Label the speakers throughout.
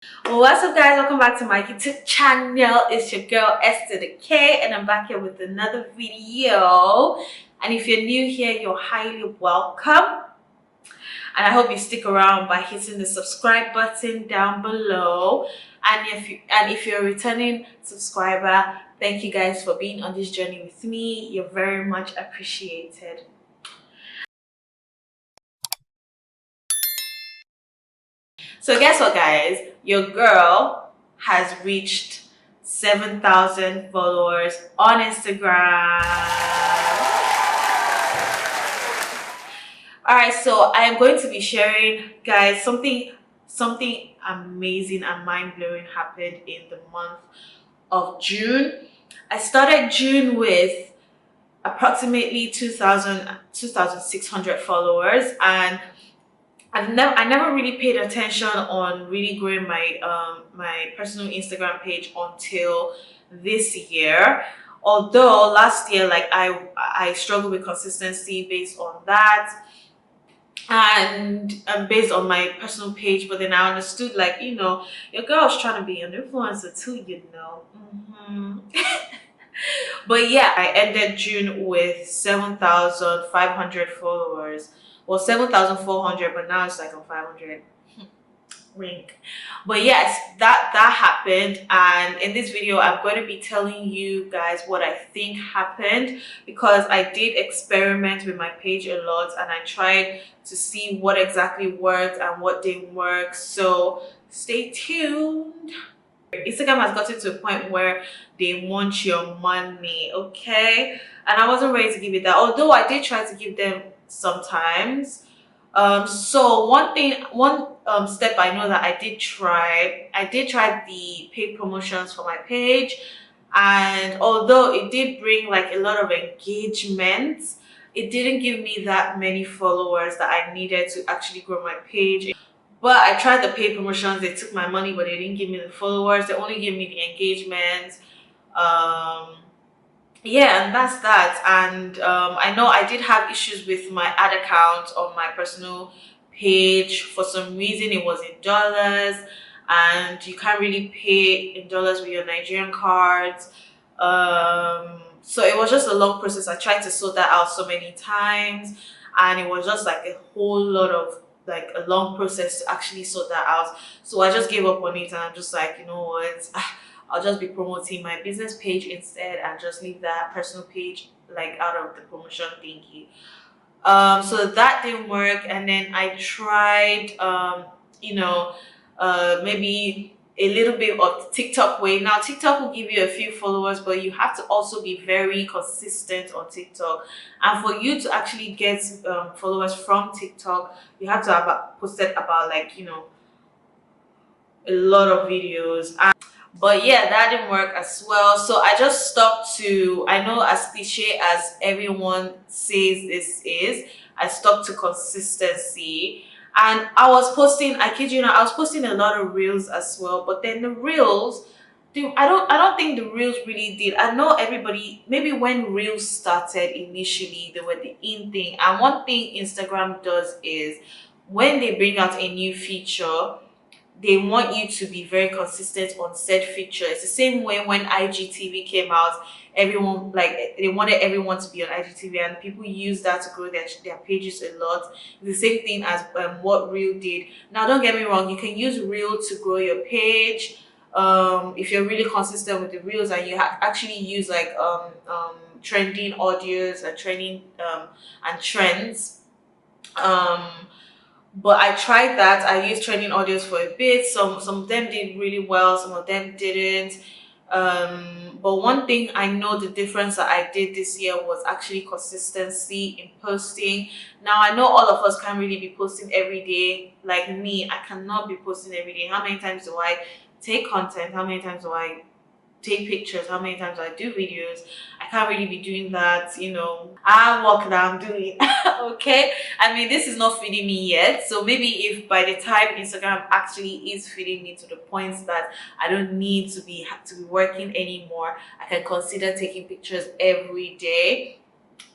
Speaker 1: What's up, guys? Welcome back to my YouTube channel. It's your girl S to the K, and I'm back here with another video. And if you're new here, you're highly welcome. And I hope you stick around by hitting the subscribe button down below. And if you're a returning subscriber, thank you guys for being on this journey with me. You're very much appreciated. So guess what, guys? Your girl has reached 7,000 followers on Instagram. All right, so I am going to be sharing, guys, something amazing and mind-blowing happened in the month of June. I started June with approximately 2,600 followers, and I never really paid attention on really growing my personal Instagram page until this year. Although last year, like I struggled with consistency based on that, and based on my personal page. But then I understood, like, your girl's trying to be an influencer too. But yeah, I ended June with 7,500 followers. Well, 7,400, but now it's like on 500. Wink. But yes, that happened, and in this video I'm going to be telling you guys what I think happened, because I did experiment with my page a lot and I tried to see what exactly worked and what didn't work. So stay tuned. Instagram has gotten to a point where they want your money, okay? And I wasn't ready to give it that, although I did try to give them sometimes. So one step I know that I did try the paid promotions for my page, and although it did bring like a lot of engagement, it didn't give me that many followers that I needed to actually grow my page. But I tried the paid promotions. They took my money, but they didn't give me the followers. They only gave me the engagement. Um, yeah, and that's that. And I know I did have issues with my ad account on my personal page. For some reason, it was in dollars, and you can't really pay in dollars with your Nigerian cards. So it was just a long process. I tried to sort that out so many times, and it was just like a whole lot of, like, a long process to actually sort that out. So I just gave up on it, and I'm just like, you know what? I'll just be promoting my business page instead and just leave that personal page like out of the promotion thingy. So that didn't work, and then I tried maybe a little bit of TikTok way. Now TikTok will give you a few followers, but you have to also be very consistent on TikTok. And for you to actually get followers from TikTok, you have to have posted about, like, a lot of videos. But yeah, that didn't work as well, so I just stuck to, I know, as cliche as everyone says this is, I stuck to consistency. And I was posting, I kid you not, I was posting a lot of reels as well. But then the reels, I don't think the reels really did. I know everybody, maybe when reels started initially, they were the in thing. And one thing Instagram does is, when they bring out a new feature, they want you to be very consistent on said feature. It's the same way when IGTV came out, everyone, like, they wanted everyone to be on IGTV, and people use that to grow their pages a lot. It's the same thing as what Reel did. Now, don't get me wrong, you can use Reel to grow your page if you're really consistent with the Reels, and you actually use like trending audios and trending and trends. um but I tried that. I used training audios for a bit. Some of them did really well, some of them didn't. But one thing I know, the difference that I did this year was actually consistency in posting. Now I know all of us can't really be posting every day. Like me, I cannot be posting every day. How many times do I take content? How many times do I take pictures? How many times I do videos? I can't really be doing that, I work that I'm doing. Okay, I mean, this is not feeding me yet, so maybe if by the time Instagram actually is feeding me to the point that I don't need to be working anymore, I can consider taking pictures every day.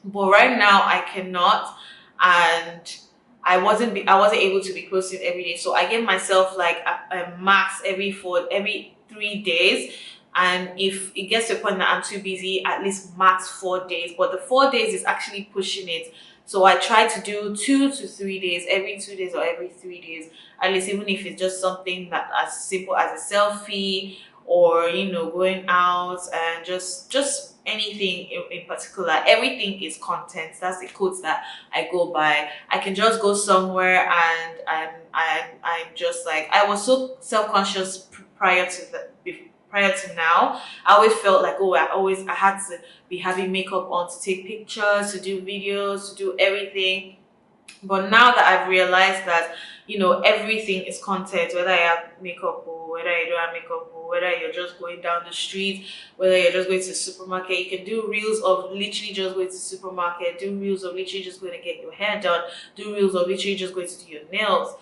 Speaker 1: But right now I cannot, and I wasn't able to be posting every day. So I gave myself like a max every 3 days. And if it gets to a point that I'm too busy, at least max 4 days. But the 4 days is actually pushing it. So I try to do 2 to 3 days, every 2 days or every 3 days, at least, even if it's just something that as simple as a selfie, or going out, and just anything in particular. Everything is content. That's the quote that I go by. I can just go somewhere, and I'm just like, I was so self-conscious prior to prior to now. I always felt like, oh, I had to be having makeup on to take pictures, to do videos, to do everything. But now that I've realized that, everything is content, whether I have makeup or whether I don't have makeup, or whether you're just going down the street, whether you're just going to the supermarket, you can do reels of literally just going to the supermarket, do reels of literally just going to get your hair done, do reels of literally just going to do your nails.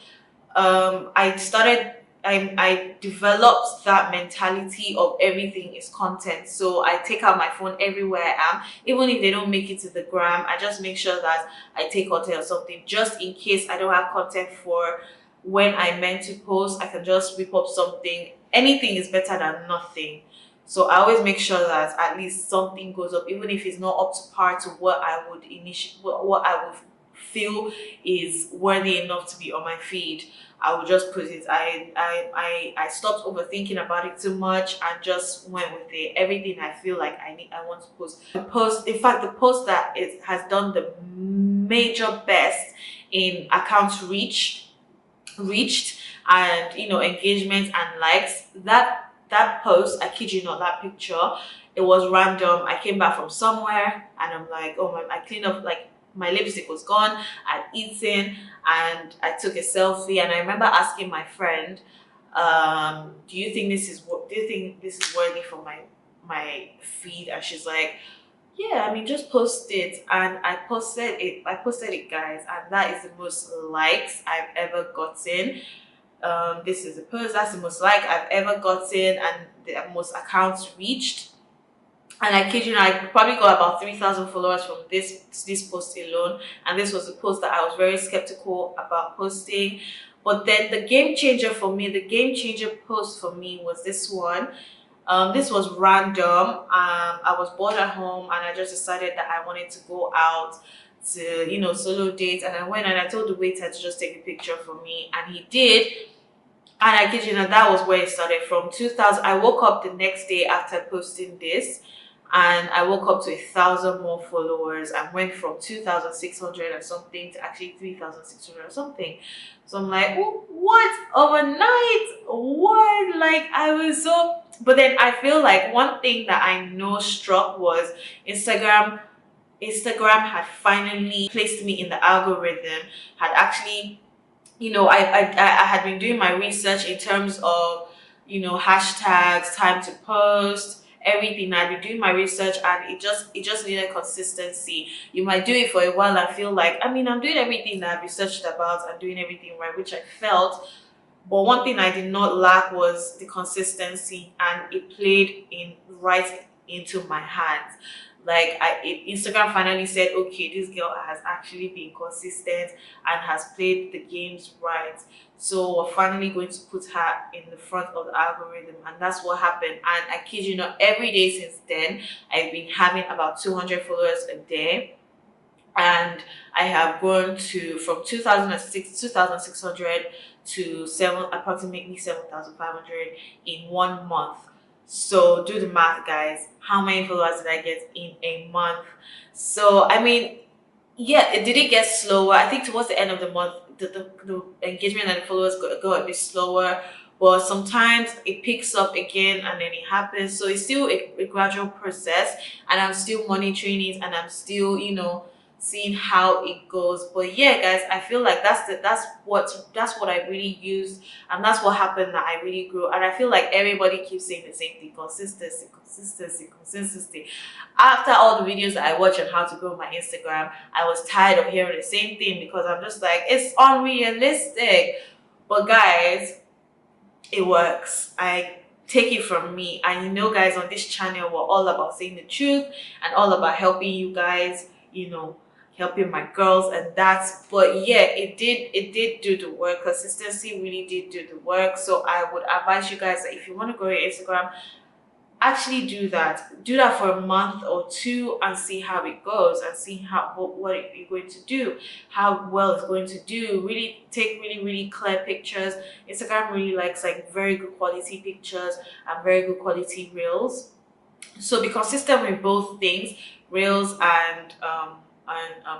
Speaker 1: I developed that mentality of everything is content. So I take out my phone everywhere I am, even if they don't make it to the gram. I just make sure that I take content or something, just in case I don't have content for when I meant to post. I can just whip up something. Anything is better than nothing. So I always make sure that at least something goes up, even if it's not up to par to what I would what I would feel is worthy enough to be on my feed. I would just put it. I stopped overthinking about it too much and just went with it. Everything I feel like I want to post. In fact, the post that it has done the major best in accounts reached, and engagement and likes. That post, I kid you not, that picture, it was random. I came back from somewhere and I'm like, oh my, I cleaned up, like my lipstick was gone, I'd eaten, and I took a selfie. And I remember asking my friend, do you think this is worthy for my feed? And she's like, yeah, I mean, just post it. And I posted it, guys, and that is the most likes I've ever gotten. This is the post that's the most like I've ever gotten, and the most accounts reached. And I kid you not, I probably got about 3,000 followers from this post alone. And this was a post that I was very skeptical about posting. But then the game changer post for me was this one. This was random. I was bored at home, and I just decided that I wanted to go out to, solo date. And I went and I told the waiter to just take a picture for me, and he did. And I kid you not, that was where it started. From 2000, I woke up the next day after posting this, and I woke up to 1,000 more followers, and went from 2,600 and something to actually 3,600 or something. So I'm like, oh, what, overnight? What? Like, I was so. But then I feel like one thing that I know struck was Instagram. Instagram had finally placed me in the algorithm. Had actually, I had been doing my research in terms of, hashtags, time to post, everything. I'd been doing my research, and it just needed consistency. You might do it for a while and feel like, I mean, I'm doing everything that I've researched about, I'm doing everything right, which I felt. But one thing I did not lack was the consistency, and it played in right into my hands. Like, Instagram finally said, okay, this girl has actually been consistent and has played the games right. So we're finally going to put her in the front of the algorithm, and that's what happened. And I kid you not, every day since then, I've been having about 200 followers a day, and I have grown to from 2,600 to approximately 7,500 in 1 month. So do the math, guys. How many followers did I get in a month? So I mean, yeah, did it get slower? I think towards the end of the month, the engagement and the followers go a bit slower. But sometimes it picks up again, and then it happens. So it's still a gradual process, and I'm still monitoring it, and I'm still, seeing how it goes. But yeah, guys, I feel like that's what I really used, and that's what happened, that I really grew. And I feel like everybody keeps saying the same thing: consistency. After all the videos that I watch on how to grow my Instagram, I was tired of hearing the same thing, because I'm just like, it's unrealistic. But guys, it works. I take it from me. And guys, on this channel, we're all about saying the truth and all about helping you guys, helping my girls and that. But yeah, it did do the work. Consistency really did do the work. So I would advise you guys that if you want to grow your Instagram, actually do that for a month or two and see how it goes, and see how what you're going to do, how well it's going to do. Really take really clear pictures. Instagram really likes like very good quality pictures and very good quality reels. So be consistent with both things, reels and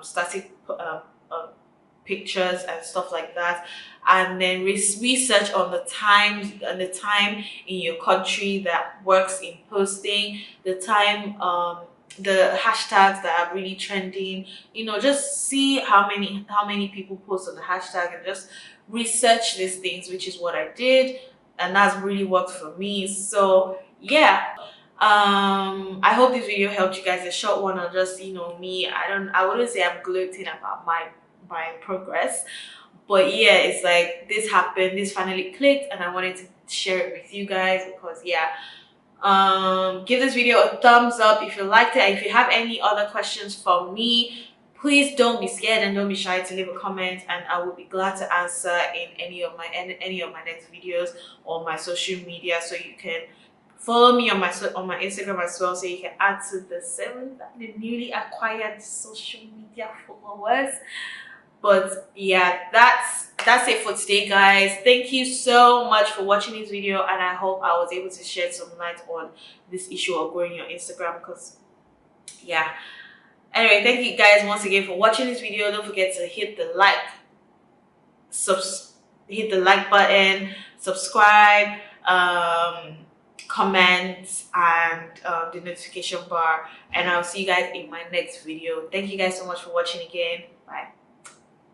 Speaker 1: static pictures and stuff like that. And then research on the times and the time in your country that works in posting, the time, the hashtags that are really trending. Just see how many people post on the hashtag, and just research these things, which is what I did, and that's really worked for me. So yeah, I hope this video helped you guys. A short one on just me. I wouldn't say I'm gloating about my progress, but yeah, it's like this happened, this finally clicked, and I wanted to share it with you guys because yeah. Give this video a thumbs up if you liked it, and if you have any other questions for me, please don't be scared and don't be shy to leave a comment, and I will be glad to answer in any of my next videos on my social media. So you can follow me on my Instagram as well, so you can add to the newly acquired social media followers. But yeah, that's it for today, guys. Thank you so much for watching this video, and I hope I was able to shed some light on this issue of growing your Instagram. Because yeah, anyway, thank you guys once again for watching this video. Don't forget to hit the like button, subscribe, comment, and the notification bar, and I'll see you guys in my next video. Thank you guys so much for watching again. Bye.